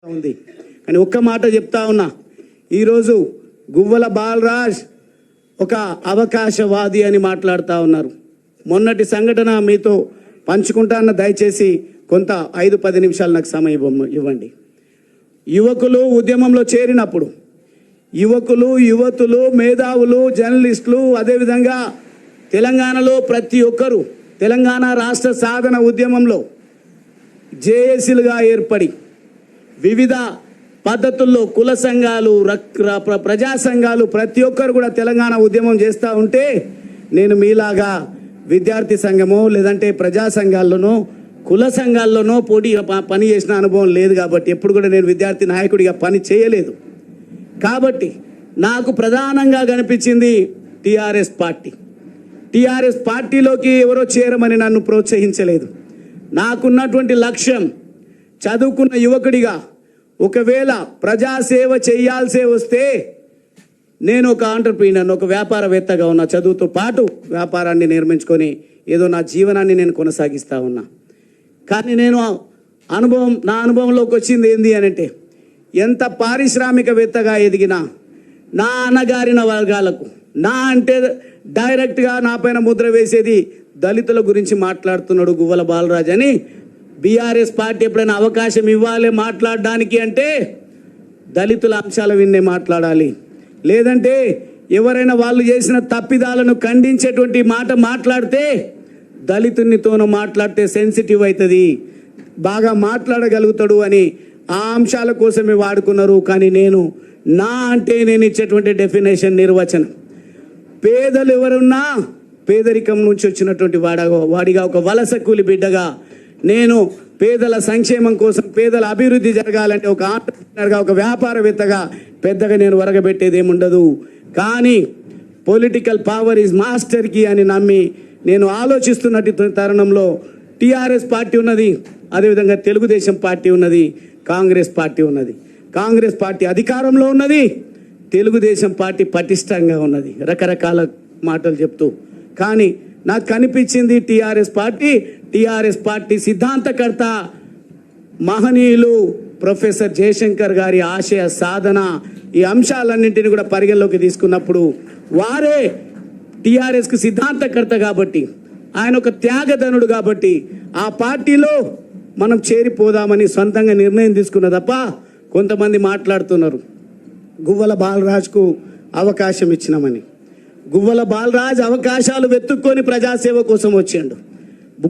ఉంది. కానీ ఒక్క మాట చెప్తా ఉన్నా, ఈరోజు గువ్వల బాలరాజ్ ఒక అవకాశవాది అని మాట్లాడుతూ ఉన్నారు. మొన్నటి సంఘటన మీతో పంచుకుంటాన్న, దయచేసి కొంత 5-10 నిమిషాలు నాకు సమయం ఇవ్వండి. యువకులు ఉద్యమంలో చేరినప్పుడు యువతులు, మేధావులు, జర్నలిస్టులు, అదేవిధంగా తెలంగాణలో ప్రతి ఒక్కరూ తెలంగాణ రాష్ట్ర సాధన ఉద్యమంలో జేఏసీలుగా ఏర్పడి వివిధ పద్ధతుల్లో కుల సంఘాలు, ప్రజా సంఘాలు ప్రతి ఒక్కరు కూడా తెలంగాణ ఉద్యమం చేస్తూ ఉంటే, నేను మీలాగా విద్యార్థి సంఘమో లేదంటే ప్రజా సంఘాల్లోనో కుల సంఘాల్లోనో పని చేసిన అనుభవం లేదు. కాబట్టి ఎప్పుడు కూడా నేను విద్యార్థి నాయకుడిగా పని చేయలేదు. కాబట్టి నాకు ప్రధానంగా కనిపించింది టీఆర్ఎస్ పార్టీ. టీఆర్ఎస్ పార్టీలోకి ఎవరో చేరమని నన్ను ప్రోత్సహించలేదు. నాకున్నటువంటి లక్ష్యం, చదువుకున్న యువకుడిగా ఒకవేళ ప్రజాసేవ చేయాల్సే వస్తే నేను ఒక ఆంటర్ప్రీనర్, ఒక వ్యాపారవేత్తగా ఉన్నా, చదువుతో పాటు వ్యాపారాన్ని నిర్మించుకొని ఏదో నా జీవనాన్ని నేను కొనసాగిస్తూ ఉన్నా. కానీ నా అనుభవంలోకి వచ్చింది ఏంది అనంటే, ఎంత పారిశ్రామికవేత్తగా ఎదిగినా నా అణగారిన వర్గాలకు, నా అంటే డైరెక్ట్గా నా పైన ముద్ర వేసేది దళితుల గురించి మాట్లాడుతున్నాడు గువ్వల బాలరాజ్ అని. బీఆర్ఎస్ పార్టీ ఎప్పుడైనా అవకాశం ఇవ్వాలి మాట్లాడడానికి అంటే దళితుల అంశాల విన్నే మాట్లాడాలి. లేదంటే ఎవరైనా వాళ్ళు చేసిన తప్పిదాలను ఖండించేటువంటి మాట మాట్లాడితే దళితునితోనూ మాట్లాడితే సెన్సిటివ్ అవుతుంది, బాగా మాట్లాడగలుగుతాడు అని ఆ అంశాల కోసమే వాడుకున్నారు. కానీ నా అంటే నేను ఇచ్చేటువంటి డెఫినేషన్, నిర్వచనం, పేదలు ఎవరున్నా పేదరికం నుంచి వచ్చినటువంటి వాడిగా ఒక వలస కూలి బిడ్డగా నేను పేదల సంక్షేమం కోసం, పేదల అభివృద్ధి జరగాలంటే ఒక ఆంటర్ప్రినర్గా, ఒక వ్యాపారవేత్తగా పెద్దగా నేను వరగబెట్టేది ఏముండదు. కానీ political power is master key అని నమ్మి నేను ఆలోచిస్తున్నట్టు తరుణంలో టీఆర్ఎస్ పార్టీ ఉన్నది, అదేవిధంగా తెలుగుదేశం పార్టీ ఉన్నది, కాంగ్రెస్ పార్టీ ఉన్నది. కాంగ్రెస్ పార్టీ అధికారంలో ఉన్నది, తెలుగుదేశం పార్టీ పటిష్టంగా ఉన్నది, రకరకాల మాటలు చెప్తూ. కానీ నాకు కనిపించింది టీఆర్ఎస్ పార్టీ సిద్ధాంతకర్త మహనీయులు ప్రొఫెసర్ జయశంకర్ గారి ఆశయ సాధన, ఈ అంశాలన్నింటినీ కూడా పరిగణలోకి తీసుకున్నప్పుడు వారే టీఆర్ఎస్కి సిద్ధాంతకర్త కాబట్టి, ఆయన ఒక త్యాగధనుడు కాబట్టి ఆ పార్టీలో మనం చేరిపోదామని సొంతంగా నిర్ణయం తీసుకున్న తప్ప, కొంతమంది మాట్లాడుతున్నారు గువ్వల బాలరాజ్కు అవకాశం ఇచ్చినామని. గువ్వల బాలరాజ్ అవకాశాలు వెతుక్కొని ప్రజాసేవ కోసం వచ్చాడు.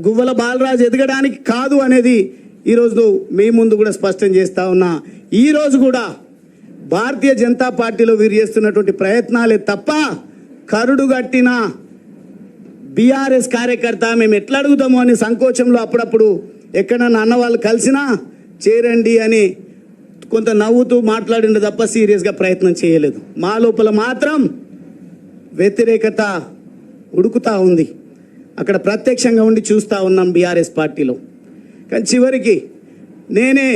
గువ్వల బాలరాజ్ ఎదగడానికి కాదు అనేది ఈరోజు మీ ముందు కూడా స్పష్టం చేస్తా ఉన్నా. ఈరోజు కూడా భారతీయ జనతా పార్టీలో వీరు చేస్తున్నటువంటి ప్రయత్నాలే తప్ప, కరుడు గట్టిన బీఆర్ఎస్ కార్యకర్త మేము ఎట్లా అడుగుతామో అని సంకోచంలో అప్పుడప్పుడు ఎక్కడన్నా అన్న వాళ్ళు కలిసినా చేరండి అని కొంత నవ్వుతూ మాట్లాడింది తప్ప సీరియస్గా ప్రయత్నం చేయలేదు. మా లోపల మాత్రం వ్యతిరేకత ఉడుకుతూ ఉంది. అక్కడ ప్రత్యక్షంగా ఉండి చూస్తూ ఉన్నాం బీఆర్ఎస్ పార్టీలో. కానీ చివరికి నేనే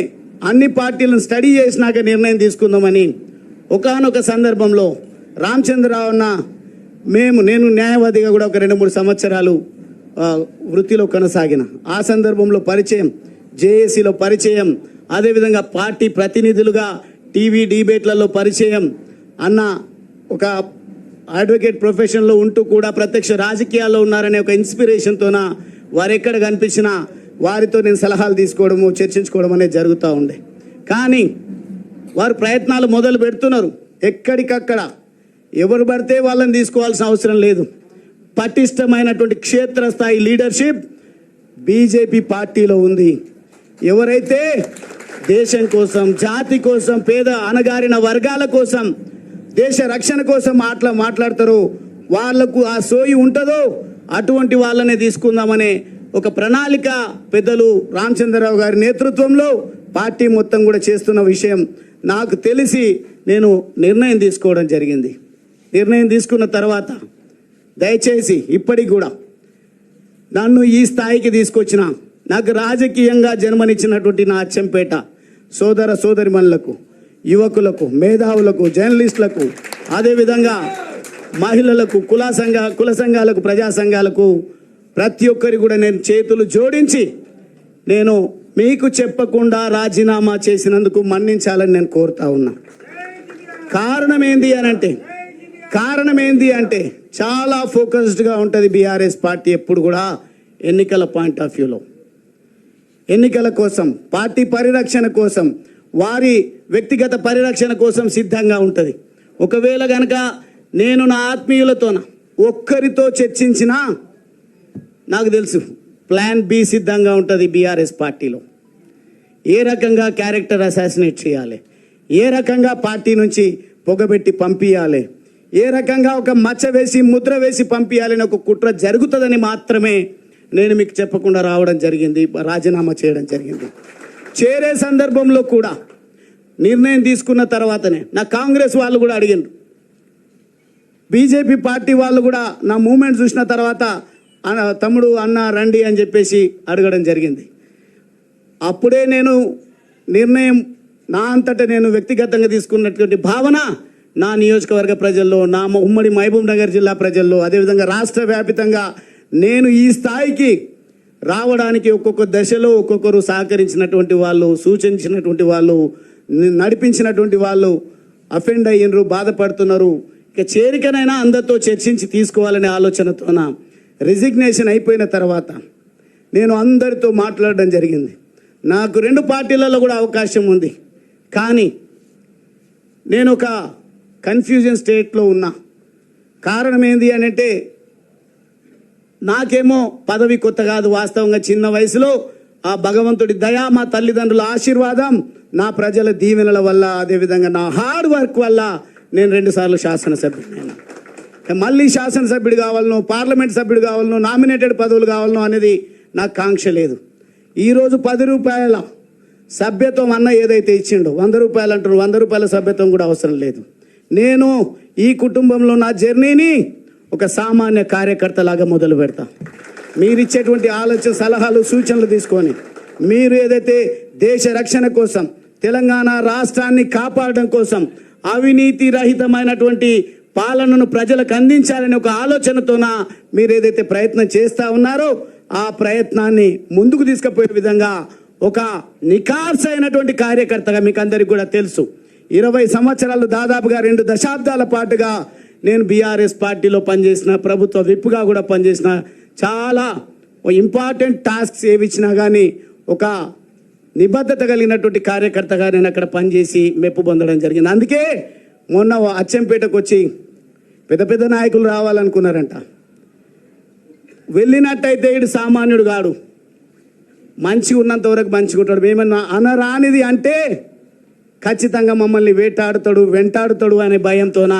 అన్ని పార్టీలను స్టడీ చేసినాక నిర్ణయం తీసుకుందామని ఒకానొక సందర్భంలో రామచంద్రరావు అన్న నేను న్యాయవాదిగా కూడా ఒక 2-3 సంవత్సరాలు వృత్తిలో కొనసాగిన. ఆ సందర్భంలో పరిచయం, జేఏసీలో పరిచయం, అదేవిధంగా పార్టీ ప్రతినిధులుగా టీవీ డిబేట్లలో పరిచయం. అన్న ఒక అడ్వకేట్ ప్రొఫెషన్లో ఉంటూ కూడా ప్రత్యక్ష రాజకీయాల్లో ఉన్నారనే ఒక ఇన్స్పిరేషన్తోన వారు ఎక్కడ కనిపించినా వారితో నేను సలహాలు తీసుకోవడము, చర్చించుకోవడం అనేది జరుగుతూ ఉండే. కానీ వారు ప్రయత్నాలు మొదలు పెడుతున్నారు. ఎక్కడికక్కడ ఎవరు పడితే వాళ్ళని తీసుకోవాల్సిన అవసరం లేదు. పటిష్టమైనటువంటి క్షేత్రస్థాయి లీడర్షిప్ బీజేపీ పార్టీలో ఉంది. ఎవరైతే దేశం కోసం, జాతి కోసం, పేద అణగారిన వర్గాల కోసం, దేశ రక్షణ కోసం మాట్లాడతారో, వాళ్లకు ఆ సోయి ఉంటుందో అటువంటి వాళ్ళనే తీసుకుందామనే ఒక ప్రణాళిక పెద్దలు రామచంద్రరావు గారి నేతృత్వంలో పార్టీ మొత్తం కూడా చేస్తున్న విషయం నాకు తెలిసి నేను నిర్ణయం తీసుకోవడం జరిగింది. నిర్ణయం తీసుకున్న తర్వాత దయచేసి ఇప్పటికి కూడా నన్ను ఈ స్థాయికి తీసుకొచ్చిన, నాకు రాజకీయంగా జన్మనిచ్చినటువంటి నా అచ్చంపేట సోదర సోదరిమణులకు, యువకులకు, మేధావులకు, జర్నలిస్టులకు, అదేవిధంగా మహిళలకు, కుల సంఘాలకు, ప్రజా సంఘాలకు ప్రతి ఒక్కరి కూడా నేను చేతులు జోడించి నేను మీకు చెప్పకుండా రాజీనామా చేసినందుకు మన్నించాలని నేను కోరుతా ఉన్నా. కారణం ఏంది అంటే చాలా ఫోకస్డ్గా ఉంటుంది బీఆర్ఎస్ పార్టీ ఎప్పుడు కూడా ఎన్నికల పాయింట్ ఆఫ్ వ్యూలో, ఎన్నికల కోసం, పార్టీ పరిరక్షణ కోసం, వారి వ్యక్తిగత పరిరక్షణ కోసం సిద్ధంగా ఉంటుంది. ఒకవేళ కనుక నేను నా ఆత్మీయులతోన ఒక్కరితో చర్చించినా నాకు తెలుసు ప్లాన్ బి సిద్ధంగా ఉంటుంది బీఆర్ఎస్ పార్టీలో. ఏ రకంగా క్యారెక్టర్ అసాసినేట్ చేయాలి, ఏ రకంగా పార్టీ నుంచి పొగబెట్టి పంపించాలి, ఏ రకంగా ఒక మచ్చ వేసి ముద్ర వేసి పంపించాలని ఒక కుట్ర జరుగుతుందని మాత్రమే నేను మీకు చెప్పకుండా రావడం జరిగింది, రాజీనామా చేయడం జరిగింది. చేరే సందర్భంలో కూడా నిర్ణయం తీసుకున్న తర్వాతనే నా కాంగ్రెస్ వాళ్ళు కూడా అడిగిండ్రు, బీజేపీ పార్టీ వాళ్ళు కూడా నా మూమెంట్ చూసిన తర్వాత తమ్ముడు అన్న రండి అని చెప్పేసి అడగడం జరిగింది. అప్పుడే నేను నిర్ణయం నా అంతటా నేను వ్యక్తిగతంగా తీసుకున్నటువంటి భావన నా నియోజకవర్గ ప్రజల్లో, నా ఉమ్మడి మహబూబ్ నగర్ జిల్లా ప్రజల్లో, అదేవిధంగా రాష్ట్ర వ్యాపితంగా నేను ఈ స్థాయికి రావడానికి ఒక్కొక్క దశలో ఒక్కొక్కరు సహకరించినటువంటి వాళ్ళు, సూచించినటువంటి వాళ్ళు, నడిపించినటువంటి వాళ్ళు అఫెండ్ అయ్యినరు, బాధపడుతున్నారు. ఇక చేరికనైనా అందరితో చర్చించి తీసుకోవాలనే ఆలోచనతోన రిజిగ్నేషన్ అయిపోయిన తర్వాత నేను అందరితో మాట్లాడడం జరిగింది. నాకు 2 పార్టీలలో కూడా అవకాశం ఉంది, కానీ నేను ఒక కన్ఫ్యూజన్ స్టేట్లో ఉన్నా. కారణం ఏంది అని అంటే నాకేమో పదవి కొత్త కాదు, వాస్తవంగా చిన్న వయసులో ఆ భగవంతుడి దయ, మా తల్లిదండ్రుల ఆశీర్వాదం, నా ప్రజల దీవెనల వల్ల, అదేవిధంగా నా హార్డ్ వర్క్ వల్ల నేను 2 సార్లు శాసనసభ్యుడైనా. మళ్ళీ శాసనసభ్యుడు కావాలను, పార్లమెంట్ సభ్యుడు కావాలను, నామినేటెడ్ పదవులు కావాలను అనేది నాకు కాంక్ష లేదు. ఈరోజు 10 రూపాయల సభ్యత్వం అన్న ఏదైతే ఇచ్చిండో, 100 రూపాయలు అంటారు, 100 రూపాయల సభ్యత్వం కూడా అవసరం లేదు. నేను ఈ కుటుంబంలో నా జర్నీని ఒక సామాన్య కార్యకర్తలాగా మొదలు పెడతా. మీరు ఇచ్చేటువంటి ఆలోచన, సలహాలు, సూచనలు తీసుకొని మీరు ఏదైతే దేశ రక్షణ కోసం, తెలంగాణ రాష్ట్రాన్ని కాపాడడం కోసం, అవినీతి రహితమైనటువంటి పాలనను ప్రజలకు అందించాలని ఒక ఆలోచనతోన మీరు ఏదైతే ప్రయత్నం చేస్తూ ఉన్నారో ఆ ప్రయత్నాన్ని ముందుకు తీసుకుపోయే విధంగా ఒక నిఖార్సైనటువంటి కార్యకర్తగా మీకు అందరికీ కూడా తెలుసు. 20 సంవత్సరాలు, దాదాపుగా 2 దశాబ్దాల పాటుగా నేను బీఆర్ఎస్ పార్టీలో పనిచేసిన, ప్రభుత్వ విప్గా కూడా పనిచేసిన, చాలా ఇంపార్టెంట్ టాస్క్స్ ఏవి ఇచ్చినా కానీ ఒక నిబద్ధత కలిగినటువంటి కార్యకర్తగా నేను అక్కడ పనిచేసి మెప్పు పొందడం జరిగింది. అందుకే మొన్న అచ్చంపేటకు వచ్చి పెద్ద నాయకులు రావాలనుకున్నారంట. వెళ్ళినట్టయితే ఇడు సామాన్యుడు కాడు, మంచిగా ఉన్నంత వరకు మంచిగా ఉంటాడు. మేమన్నా అనరానిది అంటే ఖచ్చితంగా మమ్మల్ని వేటాడుతాడు, వెంటాడుతాడు అనే భయంతోన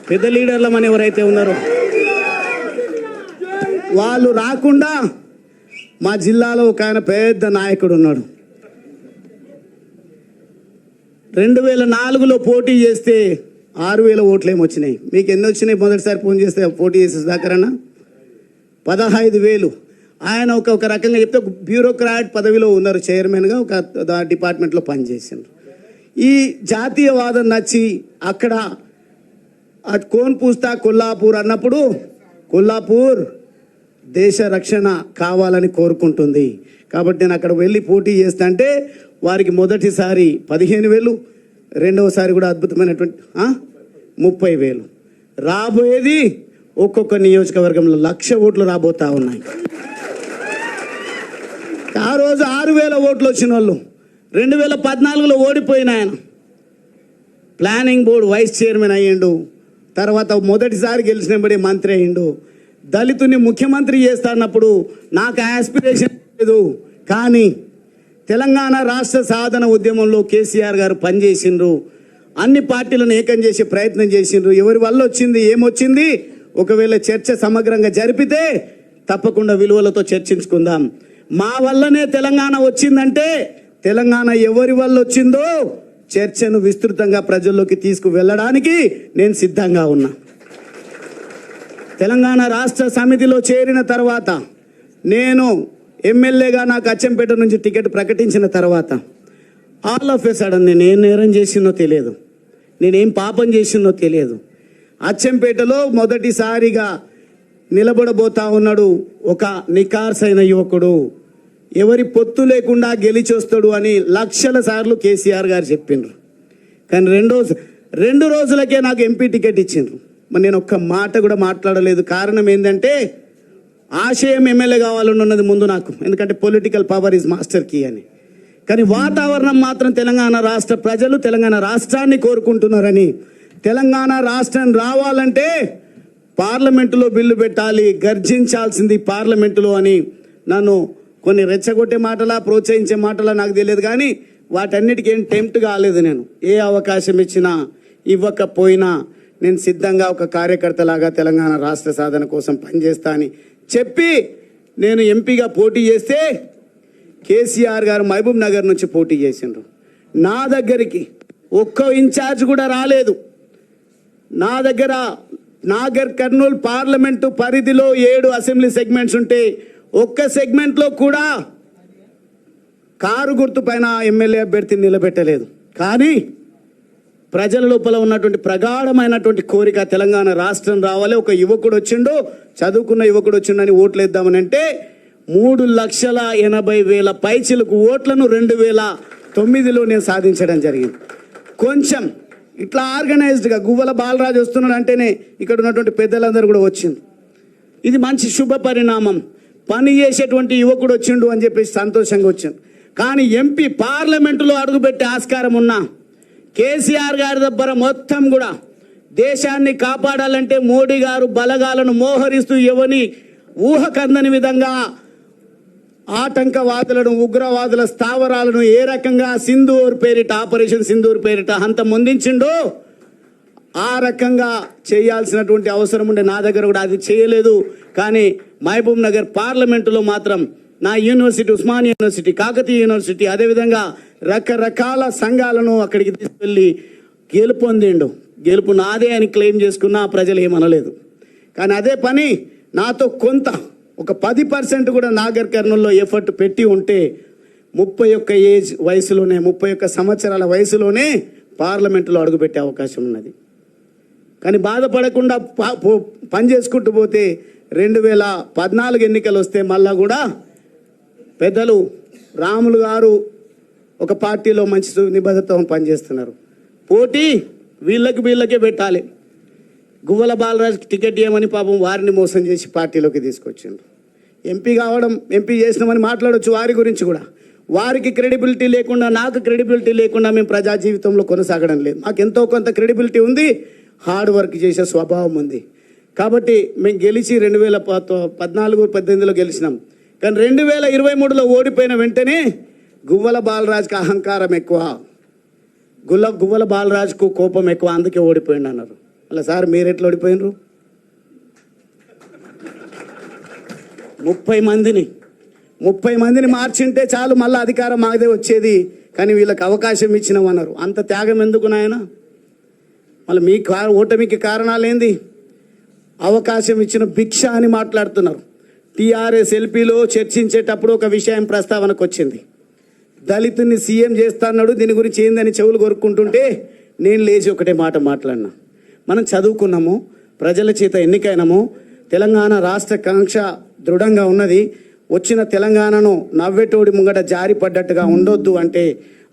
పెద్ద లీడర్లమని ఎవరైతే ఉన్నారో వాళ్ళు రాకుండా మా జిల్లాలో ఒక ఆయన పెద్ద నాయకుడు ఉన్నాడు. 2004లో పోటీ చేస్తే 6,000 ఓట్లు ఏమొచ్చినాయి. మీకు ఎన్ని వచ్చినాయి? మొదటిసారి ఫోన్ చేస్తే పోటీ చేసే దాకరన్నా 15,000. ఆయన ఒక రకంగా చెప్తే బ్యూరోక్రాట్ పదవిలో ఉన్నారు, చైర్మన్గా ఒక డిపార్ట్మెంట్లో పనిచేసిండ్రు. ఈ జాతీయవాదం నచ్చి అక్కడ కోన్ పూస్తా కొల్లాపూర్ అన్నప్పుడు కొల్లాపూర్ దేశ రక్షణ కావాలని కోరుకుంటుంది కాబట్టి నేను అక్కడ వెళ్ళి పోటీ చేస్తా అంటే వారికి మొదటిసారి 15,000, రెండవసారి కూడా అద్భుతమైనటువంటి 30,000. రాబోయేది ఒక్కొక్క నియోజకవర్గంలో 1,00,000 ఓట్లు రాబోతా ఉన్నాయి. ఆ రోజు 6,000 ఓట్లు వచ్చిన వాళ్ళు 2014లో ఓడిపోయిన ఆయన ప్లానింగ్ బోర్డు వైస్ చైర్మన్ అయ్యిండు. తర్వాత మొదటిసారి గెలిచినప్పుడే మంత్రి అయ్యిండు. దళితుని ముఖ్యమంత్రి చేస్తానప్పుడు నాకు ఆస్పిరేషన్ లేదు, కానీ తెలంగాణ రాష్ట్ర సాధన ఉద్యమంలో కేసీఆర్ గారు పనిచేసిండ్రు. అన్ని పార్టీలను ఏకం చేసే ప్రయత్నం చేసిండ్రు. ఎవరి వల్ల వచ్చింది, ఏమొచ్చింది, ఒకవేళ చర్చ సమగ్రంగా జరిపితే తప్పకుండా విలువలతో చర్చించుకుందాం. మా వల్లనే తెలంగాణ వచ్చిందంటే తెలంగాణ ఎవరి వల్ల వచ్చిందో చర్చను విస్తృతంగా ప్రజల్లోకి తీసుకువెళ్ళడానికి నేను సిద్ధంగా ఉన్నా. తెలంగాణ రాష్ట్ర సమితిలో చేరిన తర్వాత నేను ఎమ్మెల్యేగా నాకు అచ్చంపేట నుంచి టికెట్ ప్రకటించిన తర్వాత ఆల్ ఆఫ్ ఏ సడన్ నేను ఏం నేరం చేసినో తెలియదు, నేనేం పాపం చేసినో తెలియదు. అచ్చంపేటలో మొదటిసారిగా నిలబడబోతా ఉన్నాడు ఒక నికార్సైన యువకుడు, ఎవరి పొత్తు లేకుండా గెలిచొస్తాడు అని లక్షల సార్లు కేసీఆర్ గారు చెప్పిండ్రు. కానీ రెండు రోజులకే నాకు ఎంపీ టికెట్ ఇచ్చిండ్రు. మరి నేను ఒక్క మాట కూడా మాట్లాడలేదు. కారణం ఏంటంటే ఆశయం ఎమ్మెల్యే కావాలని ఉన్నది ముందు నాకు, ఎందుకంటే political power is master key అని. కానీ వాతావరణం మాత్రం తెలంగాణ రాష్ట్ర ప్రజలు తెలంగాణ రాష్ట్రాన్ని కోరుకుంటున్నారని, తెలంగాణ రాష్ట్రం రావాలంటే పార్లమెంటులో బిల్లు పెట్టాలి, గర్జించాల్సింది పార్లమెంటులో అని నన్ను కొన్ని రెచ్చగొట్టే మాటలా ప్రోత్సహించే మాటలా నాకు తెలియదు. కానీ వాటన్నిటికీ ఏం టెంప్ట్ కాలేదు. నేను ఏ అవకాశం ఇచ్చినా ఇవ్వకపోయినా నేను సిద్ధంగా ఒక కార్యకర్తలాగా తెలంగాణ రాష్ట్ర సాధన కోసం పనిచేస్తా అని చెప్పి నేను ఎంపీగా పోటీ చేస్తే కేసీఆర్ గారు మహబూబ్ నగర్ నుంచి పోటీ చేసిండ్రు. నా దగ్గరికి ఒక్క ఇన్ఛార్జ్ కూడా రాలేదు. నా దగ్గర నాగర్ కర్నూలు పార్లమెంటు పరిధిలో 7 అసెంబ్లీ సెగ్మెంట్స్ ఉంటే ఒక్క సెగ్మెంట్లో కూడా కారు గుర్తు పైన ఎమ్మెల్యే అభ్యర్థిని నిలబెట్టలేదు. కానీ ప్రజల లోపల ఉన్నటువంటి ప్రగాఢమైనటువంటి కోరిక తెలంగాణ రాష్ట్రం రావాలి, ఒక యువకుడు వచ్చిండు, చదువుకున్న యువకుడు వచ్చిండని ఓట్లు వేద్దామని అంటే 3,80,000 పైచిలకు ఓట్లను 2009లో నేను సాధించడం జరిగింది. కొంచెం ఇట్లా ఆర్గనైజ్డ్గా గువ్వల బాలరాజు వస్తున్నాడు అంటేనే ఇక్కడ ఉన్నటువంటి పెద్దలందరూ కూడా వచ్చింది. ఇది మంచి శుభ పరిణామం. పని చేసేటువంటి యువకుడు వచ్చిండు అని చెప్పేసి సంతోషంగా వచ్చాను. కానీ ఎంపీ పార్లమెంటులో అడుగుపెట్టే ఆస్కారం ఉన్నా కేసీఆర్ గారి దగ్గర మొత్తం కూడా దేశాన్ని కాపాడాలంటే మోడీ గారు బలగాలను మోహరిస్తూ ఎవని ఊహకందని విధంగా ఆటంకవాదులను ఉగ్రవాదుల స్థావరాలను ఏ రకంగా సింధూర్ పేరిట ఆపరేషన్ సింధూర్ పేరిట అంత ముందించిండో ఆ రకంగా చేయాల్సినటువంటి అవసరం ఉండే నా దగ్గర కూడా అది చేయలేదు. కానీ మహబూబ్ నగర్ పార్లమెంటులో మాత్రం నా university Osmania university, Kakatiya university, అదేవిధంగా రకరకాల సంఘాలను అక్కడికి తీసుకెళ్ళి గెలుపొందిండు. గెలుపు నాదే అని క్లెయిమ్ చేసుకున్నా ప్రజలు ఏమనలేదు. కానీ అదే పని నాతో కొంత ఒక 10% కూడా నాగర్ కర్నూల్లో ఎఫర్ట్ పెట్టి ఉంటే 31 సంవత్సరాల వయసులోనే పార్లమెంటులో అడుగుపెట్టే అవకాశం ఉన్నది. కానీ బాధపడకుండా పని చేసుకుంటూ పోతే 2014 ఎన్నికలు వస్తే మళ్ళా కూడా పెద్దలు రాములు గారు ఒక పార్టీలో మంచి నిబద్ధతతో పనిచేస్తున్నారు. పోటీ వీళ్ళకే పెట్టాలి. గువ్వల బాలరాజు టికెట్ ఇవ్వమని పాపం వారిని మోసం చేసి పార్టీలోకి తీసుకొచ్చిండ్రు. ఎంపీ చేసినామని మాట్లాడవచ్చు వారి గురించి కూడా. వారికి క్రెడిబిలిటీ లేకుండా, నాకు క్రెడిబిలిటీ లేకుండా మేము ప్రజా జీవితంలో కొనసాగడం లేదు. మాకు ఎంతో కొంత క్రెడిబిలిటీ ఉంది, హార్డ్ వర్క్ చేసే స్వభావం ఉంది. కాబట్టి మేము గెలిచి 2014-18లో గెలిచినాం. కానీ 2023లో ఓడిపోయిన వెంటనే గువ్వల బాలరాజుకి అహంకారం ఎక్కువ, గువ్వల బాలరాజుకు కోపం ఎక్కువ, అందుకే ఓడిపోయింది అన్నారు. అలా సార్ మీరు ఎట్లా ఓడిపోయినరు? 30 మందిని మార్చింటే చాలు మళ్ళీ అధికారం మాదే వచ్చేది. కానీ వీళ్ళకి అవకాశం ఇచ్చినామన్నారు. అంత త్యాగం ఎందుకు నాయన? మళ్ళీ మీ ఓటమికి కారణాలేంది? అవకాశం ఇచ్చిన భిక్ష అని మాట్లాడుతున్నారు. టీఆర్ఎస్ ఎల్పీలో చర్చించేటప్పుడు ఒక విషయం ప్రస్తావనకు వచ్చింది. దళితుని సీఎం చేస్తాన్నాడు, దీని గురించి ఏందని చెవులు కొరుక్కుంటుంటే నేను లేచి ఒకటే మాట మాట్లాడినా. మనం చదువుకున్నాము, ప్రజల చేత ఎన్నికైనాము, తెలంగాణ రాష్ట్ర కాంక్ష దృఢంగా ఉన్నది. వచ్చిన తెలంగాణను నవ్వెటోడి ముంగట జారి పడ్డట్టుగా ఉండొద్దు అంటే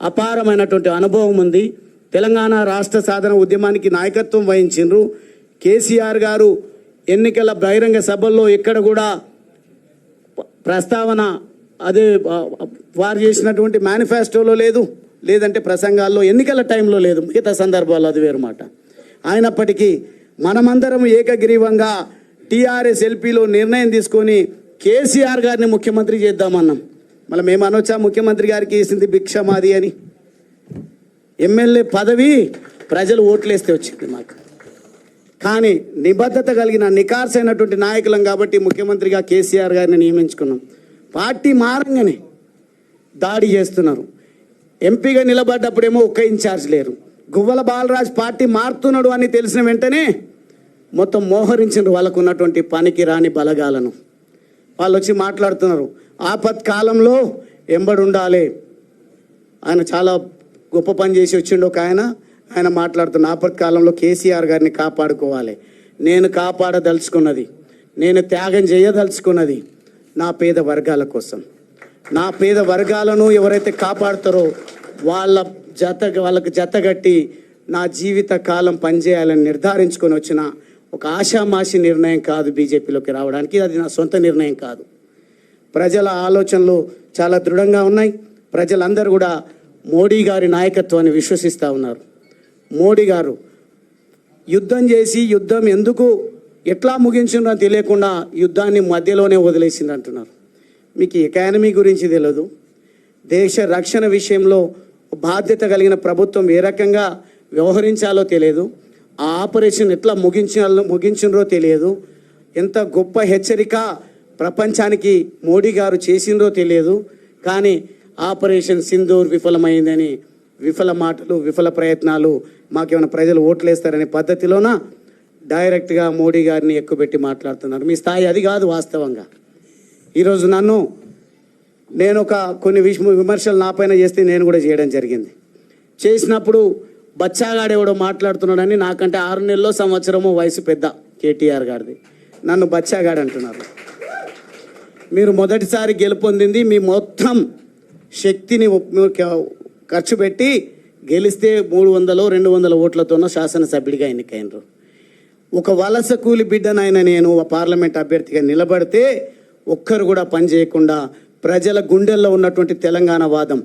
అపారమైనటువంటి అనుభవం ఉంది. తెలంగాణ రాష్ట్ర సాధన ఉద్యమానికి నాయకత్వం వహించిండ్రు. కేసీఆర్ గారు ఎన్నికల బహిరంగ సభల్లో ఎక్కడ కూడా ప్రస్తావన అదే వారు చేసినటువంటి మేనిఫెస్టోలో లేదు, లేదంటే ప్రసంగాల్లో ఎన్నికల టైంలో లేదు, మిగతా సందర్భాల్లో అది వేరు మాట. అయినప్పటికీ మనమందరం ఏకగ్రీవంగా టీఆర్ఎస్ ఎల్పీలో నిర్ణయం తీసుకొని కేసీఆర్ గారిని ముఖ్యమంత్రి చేద్దామన్నాం. మళ్ళీ మేము అనొచ్చా ముఖ్యమంత్రి గారికి వేసింది భిక్ష మాది అని? ఎమ్మెల్యే పదవి ప్రజలు ఓట్లేస్తే వచ్చింది మాకు. కానీ నిబద్ధత కలిగిన నికార్సైనటువంటి నాయకులం కాబట్టి ముఖ్యమంత్రిగా కేసీఆర్ గారిని నియమించుకున్నాం. పార్టీ మారంగానే దాడి చేస్తున్నారు. ఎంపీగా నిలబడ్డప్పుడేమో ఒక్క ఇన్ఛార్జ్ లేరు. గువ్వల బాలరాజు పార్టీ మారుతున్నాడు అని తెలిసిన వెంటనే మొత్తం మోహరించారు వాళ్ళకు ఉన్నటువంటి పనికి రాని బలగాలను. వాళ్ళు వచ్చి మాట్లాడుతున్నారు, ఆపత్కాలంలో ఎంబడి ఉండాలి. ఆయన చాలా గొప్ప పని చేసి వచ్చిండు ఒక ఆయన మాట్లాడుతున్న ఆపత్కాలంలో కేసీఆర్ గారిని కాపాడుకోవాలి. నేను కాపాడదలుచుకున్నది, నేను త్యాగం చేయదలుచుకున్నది నా పేద వర్గాల కోసం. నా పేద వర్గాలను ఎవరైతే కాపాడుతారో వాళ్ళకు జతగట్టి నా జీవిత కాలం పనిచేయాలని నిర్ధారించుకొని వచ్చిన ఒక ఆషామాషి నిర్ణయం కాదు బీజేపీలోకి రావడానికి. అది నా సొంత నిర్ణయం కాదు. ప్రజల ఆలోచనలు చాలా దృఢంగా ఉన్నాయి. ప్రజలందరూ కూడా మోడీ గారి నాయకత్వాన్ని విశ్వసిస్తూ ఉన్నారు. మోడీ గారు యుద్ధం చేసి యుద్ధం ఎందుకు ఎట్లా ముగించిండ్రో తెలియకుండా యుద్ధాన్ని మధ్యలోనే వదిలేసింది అంటున్నారు. మీకు ఎకానమీ గురించి తెలియదు. దేశ రక్షణ విషయంలో బాధ్యత కలిగిన ప్రభుత్వం ఏ రకంగా వ్యవహరించాలో తెలియదు. ఆ ఆపరేషన్ ఎట్లా ముగించిండ్రో తెలియదు. ఎంత గొప్ప హెచ్చరిక ప్రపంచానికి మోడీ గారు చేసిండ్రో తెలియదు. కానీ ఆపరేషన్ సింధూర్ విఫలమైందని విఫల మాటలు, విఫల ప్రయత్నాలు, మాకేమైనా ప్రజలు ఓట్లేస్తారనే పద్ధతిలోన డైరెక్ట్గా మోడీ గారిని ఎక్కుపెట్టి మాట్లాడుతున్నారు. మీ స్థాయి అది కాదు. వాస్తవంగా ఈరోజు నేను కొన్ని విమర్శలు నా పైన చేస్తే నేను కూడా చేయడం జరిగింది. చేసినప్పుడు బచ్చాగాడెవడో మాట్లాడుతున్నాడని, నాకంటే 6 నెలల్లో సంవత్సరమో వయసు పెద్ద కేటీఆర్ గారిది, నన్ను బచ్చాగాడు అంటున్నారు. మీరు మొదటిసారి గెలుపొందింది మీ మొత్తం శక్తిని ఖర్చు పెట్టి గెలిస్తే 300-200 ఓట్లతోనో శాసనసభ్యుడిగా ఎన్నికైనరు. ఒక వలస కూలి బిడ్డనైనా నేను పార్లమెంట్ అభ్యర్థిగా నిలబడితే ఒక్కరు కూడా పని చేయకుండా ప్రజల గుండెల్లో ఉన్నటువంటి తెలంగాణ వాదం,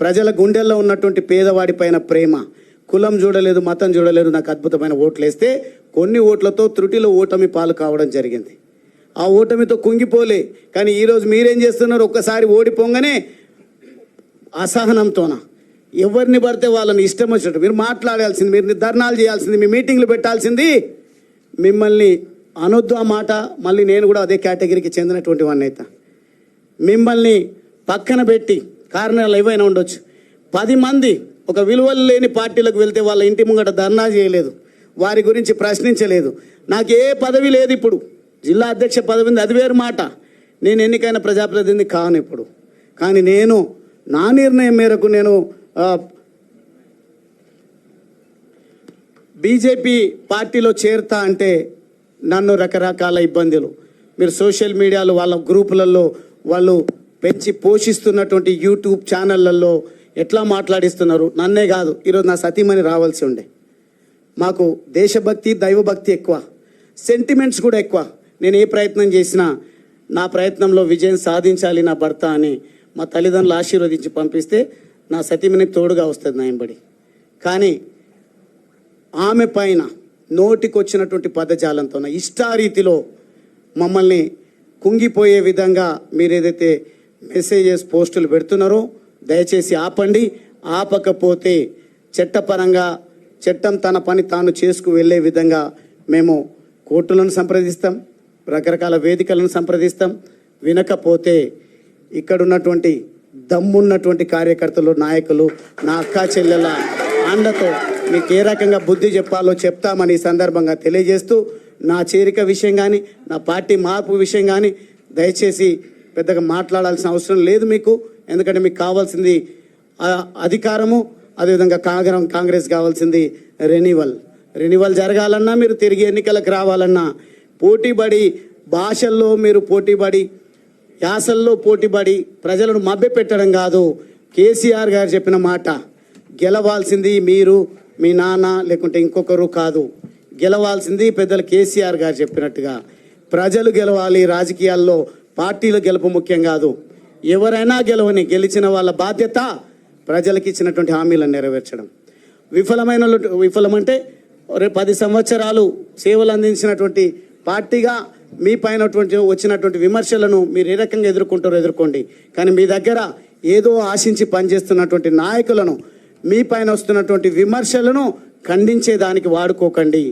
ప్రజల గుండెల్లో ఉన్నటువంటి పేదవాడి పైన ప్రేమ, కులం చూడలేదు, మతం చూడలేదు, నాకు అద్భుతమైన ఓట్లు వేస్తే కొన్ని ఓట్లతో త్రుటిలో ఓటమి పాలు కావడం జరిగింది. ఆ ఓటమితో కుంగిపోలే. కానీ ఈరోజు మీరేం చేస్తున్నారు? ఒక్కసారి ఓడిపోగానే అసహనంతోన ఎవరిని పడితే వాళ్ళని ఇష్టం వచ్చినట్టు మీరు మాట్లాడాల్సింది, మీరు ధర్నాలు చేయాల్సింది, మీ మీటింగ్లు పెట్టాల్సింది. మిమ్మల్ని అనొద్దు ఆ మాట. మళ్ళీ నేను కూడా అదే కేటగిరీకి చెందినటువంటి వాడిని అయితే మిమ్మల్ని పక్కన పెట్టి కారణాలు ఏవైనా ఉండొచ్చు. 10 మంది ఒక విలువలు లేని పార్టీలకు వెళ్తే వాళ్ళ ఇంటి ముంగట ధర్నా చేయలేదు, వారి గురించి ప్రశ్నించలేదు. నాకే పదవి లేదు. ఇప్పుడు జిల్లా అధ్యక్ష పదవి ఉంది, అది వేరు మాట. నేను ఎన్నికైన ప్రజాప్రతినిధి కాను ఇప్పుడు. కానీ నేను నా నిర్ణయం మేరకు నేను బీజేపీ పార్టీలో చేరుతా అంటే నన్ను రకరకాల ఇబ్బందులు, మీరు సోషల్ మీడియాలో వాళ్ళ గ్రూపులలో వాళ్ళు పెంచి పోషిస్తున్నటువంటి యూట్యూబ్ ఛానళ్ళల్లో ఎట్లా మాట్లాడిస్తున్నారు. నన్నే కాదు, ఈరోజు నా సతీమణి రావాల్సి ఉండే. మాకు దేశభక్తి, దైవభక్తి ఎక్కువ, సెంటిమెంట్స్ కూడా ఎక్కువ. నేను ఏ ప్రయత్నం చేసినా నా ప్రయత్నంలో విజయం సాధించాలి నా భర్త అని మా తల్లిదండ్రులు ఆశీర్వదించి పంపిస్తే నా సతీమణి తోడుగా వస్తుంది నా వెంబడి. కానీ ఆమె పైన నోటికొచ్చినటువంటి పదజాలంతో ఇష్టారీతిలో మమ్మల్ని కుంగిపోయే విధంగా మీరు ఏదైతే మెసేజెస్ పోస్టులు పెడుతున్నారో దయచేసి ఆపండి. ఆపకపోతే చట్టపరంగా చట్టం తన పని తాను చేసుకు వెళ్ళే విధంగా మేము కోర్టులను సంప్రదిస్తాం, రకరకాల వేదికలను సంప్రదిస్తాం. వినకపోతే ఇక్కడున్నటువంటి దమ్మున్నటువంటి కార్యకర్తలు, నాయకులు, నా అక్క చెల్లెల అండతో మీకు ఏ రకంగా బుద్ధి చెప్పాలో చెప్తామని ఈ సందర్భంగా తెలియజేస్తూ, నా చేరిక విషయం కానీ నా పార్టీ మార్పు విషయం కానీ దయచేసి పెద్దగా మాట్లాడాల్సిన అవసరం లేదు మీకు. ఎందుకంటే మీకు కావాల్సింది అధికారము, అదేవిధంగా కాంగ్రెస్ కావాల్సింది రెన్యువల్ జరగాలన్నా, మీరు తిరిగి ఎన్నికలకు రావాలన్నా పోటీపడి, భాషల్లో మీరు పోటీపడి, యాసల్లో పోటీపడి ప్రజలను మభ్యపెట్టడం కాదు. కేసీఆర్ గారు చెప్పిన మాట, గెలవాల్సింది మీరు, మీ నాన్న, లేకుంటే ఇంకొకరు కాదు. గెలవాల్సింది పెద్దలు కేసీఆర్ గారు చెప్పినట్టుగా ప్రజలు గెలవాలి. రాజకీయాల్లో పార్టీల గెలుపు ముఖ్యం కాదు. ఎవరైనా గెలిచిన వాళ్ళ బాధ్యత ప్రజలకు ఇచ్చినటువంటి హామీలను నెరవేర్చడం. విఫలమంటే 10 సంవత్సరాలు సేవలు అందించినటువంటి పార్టీగా మీ పైన వచ్చినటువంటి విమర్శలను మీరు ఏ రకంగా ఎదుర్కొంటారో ఎదుర్కోండి. కానీ మీ దగ్గర ఏదో ఆశించి పనిచేస్తున్నటువంటి నాయకులను, మీ పైన వస్తున్నటువంటి విమర్శలను ఖండించేదానికి వాడుకోకండి.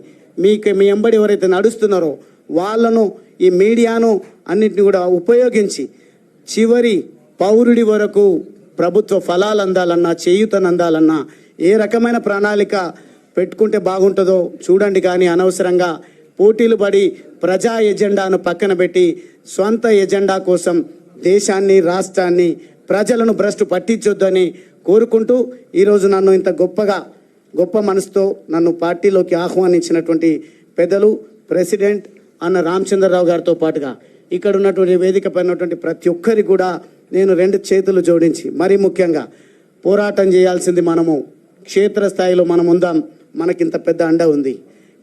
మీ ఎంబడి ఎవరైతే నడుస్తున్నారో వాళ్ళను, ఈ మీడియాను అన్నింటినీ కూడా ఉపయోగించి చివరి పౌరుడి వరకు ప్రభుత్వ ఫలాలు అందాలన్నా, చేయూతను అందాలన్నా ఏ రకమైన ప్రణాళిక పెట్టుకుంటే బాగుంటుందో చూడండి. కానీ అనవసరంగా పోటీలు పడి ప్రజా ఎజెండాను పక్కన పెట్టి స్వంత ఎజెండా కోసం దేశాన్ని, రాష్ట్రాన్ని, ప్రజలను భ్రష్టు పట్టించొద్దని కోరుకుంటూ ఈరోజు నన్ను ఇంత గొప్ప మనసుతో నన్ను పార్టీలోకి ఆహ్వానించినటువంటి పెద్దలు ప్రెసిడెంట్ అన్న రామచంద్రరావు గారితో పాటుగా ఇక్కడ ఉన్నటువంటి వేదిక పైన ఉన్నటువంటి ప్రతి ఒక్కరికి కూడా నేను రెండు చేతులు జోడించి మరీ ముఖ్యంగా పోరాటం చేయాల్సింది మనము క్షేత్రస్థాయిలో మనం ఉందాం. మనకింత పెద్ద అండ ఉంది.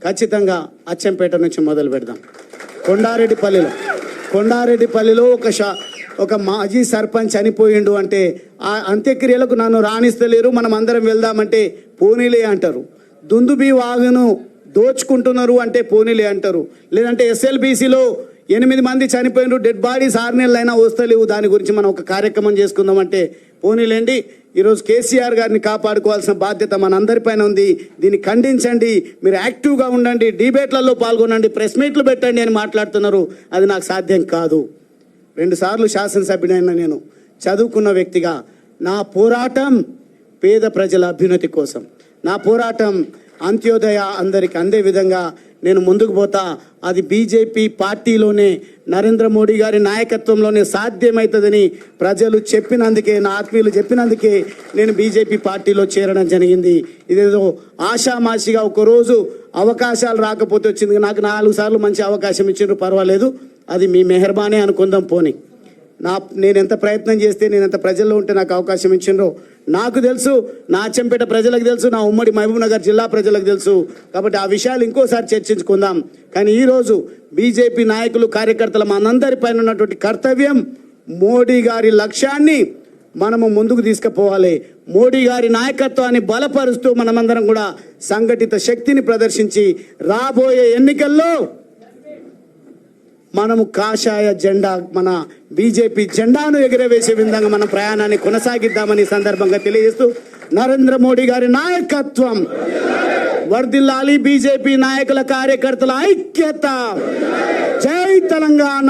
ఖచ్చితంగా అచ్చంపేట నుంచి మొదలు పెడదాం. కొండారెడ్డిపల్లిలో ఒక మాజీ సర్పంచ్ చనిపోయిండు అంటే ఆ అంత్యక్రియలకు నన్ను రాణిస్తలేరు, మనం అందరం వెళ్దామంటే పోనీలే అంటారు. దుందుబి వాగును దోచుకుంటున్నారు అంటే పోనీలే అంటారు. లేదంటే ఎస్ఎల్బీసీలో 8 మంది చనిపోయినారు, డెడ్ బాడీస్ 6 నెలలైనా వస్తలేవు, దాని గురించి మనం ఒక కార్యక్రమం చేసుకుందామంటే పోనీలేండి. ఈరోజు కేసీఆర్ గారిని కాపాడుకోవాల్సిన బాధ్యత మన అందరిపైన ఉంది. దీన్ని ఖండించండి, మీరు యాక్టివ్గా ఉండండి, డిబేట్లలో పాల్గొనండి, ప్రెస్ మీట్లు పెట్టండి అని మాట్లాడుతున్నారు. అది నాకు సాధ్యం కాదు. 2 సార్లు శాసనసభ్యుడైన నేను చదువుకున్న వ్యక్తిగా నా పోరాటం పేద ప్రజల అభ్యున్నతి కోసం, నా పోరాటం అంత్యోదయ అందరికి అందే విధంగా నేను ముందుకు పోతా. అది బీజేపీ పార్టీలోనే నరేంద్ర మోడీ గారి నాయకత్వంలోనే సాధ్యమవుతుందని ప్రజలు చెప్పినందుకే, నా ఆత్మీయులు చెప్పినందుకే నేను బీజేపీ పార్టీలో చేరడం జరిగింది. ఇదేదో ఆషామాషిగా ఒకరోజు అవకాశాలు రాకపోతే వచ్చింది. నాకు 4 సార్లు మంచి అవకాశం ఇచ్చిండ్రు, పర్వాలేదు, అది మీ మెహర్బానే అనుకుందాం. పోనీ నేను ఎంత ప్రయత్నం చేస్తే, నేను ఎంత ప్రజల్లో ఉంటే నాకు అవకాశం ఇచ్చిండ్రో నాకు తెలుసు, నా అచ్చంపేట ప్రజలకు తెలుసు, నా ఉమ్మడి మహబూబ్ నగర్ జిల్లా ప్రజలకు తెలుసు. కాబట్టి ఆ విషయాలు ఇంకోసారి చర్చించుకుందాం. కానీ ఈరోజు బీజేపీ నాయకులు, కార్యకర్తలు మనందరిపైన ఉన్నటువంటి కర్తవ్యం మోడీ గారి లక్ష్యాన్ని మనము ముందుకు తీసుకుపోవాలి. మోడీ గారి నాయకత్వాన్ని బలపరుస్తూ మనమందరం కూడా సంఘటిత శక్తిని ప్రదర్శించి రాబోయే ఎన్నికల్లో మనము కాషాయ జెండా, మన బీజేపీ జెండాను ఎగురవేసే విధంగా మన ప్రయాణాన్ని కొనసాగిద్దామని సందర్భంగా తెలియజేస్తూ, నరేంద్ర మోడీ గారి నాయకత్వం వర్ధిల్లాలి, బీజేపీ నాయకుల కార్యకర్తల ఐక్యత, జై తెలంగాణ.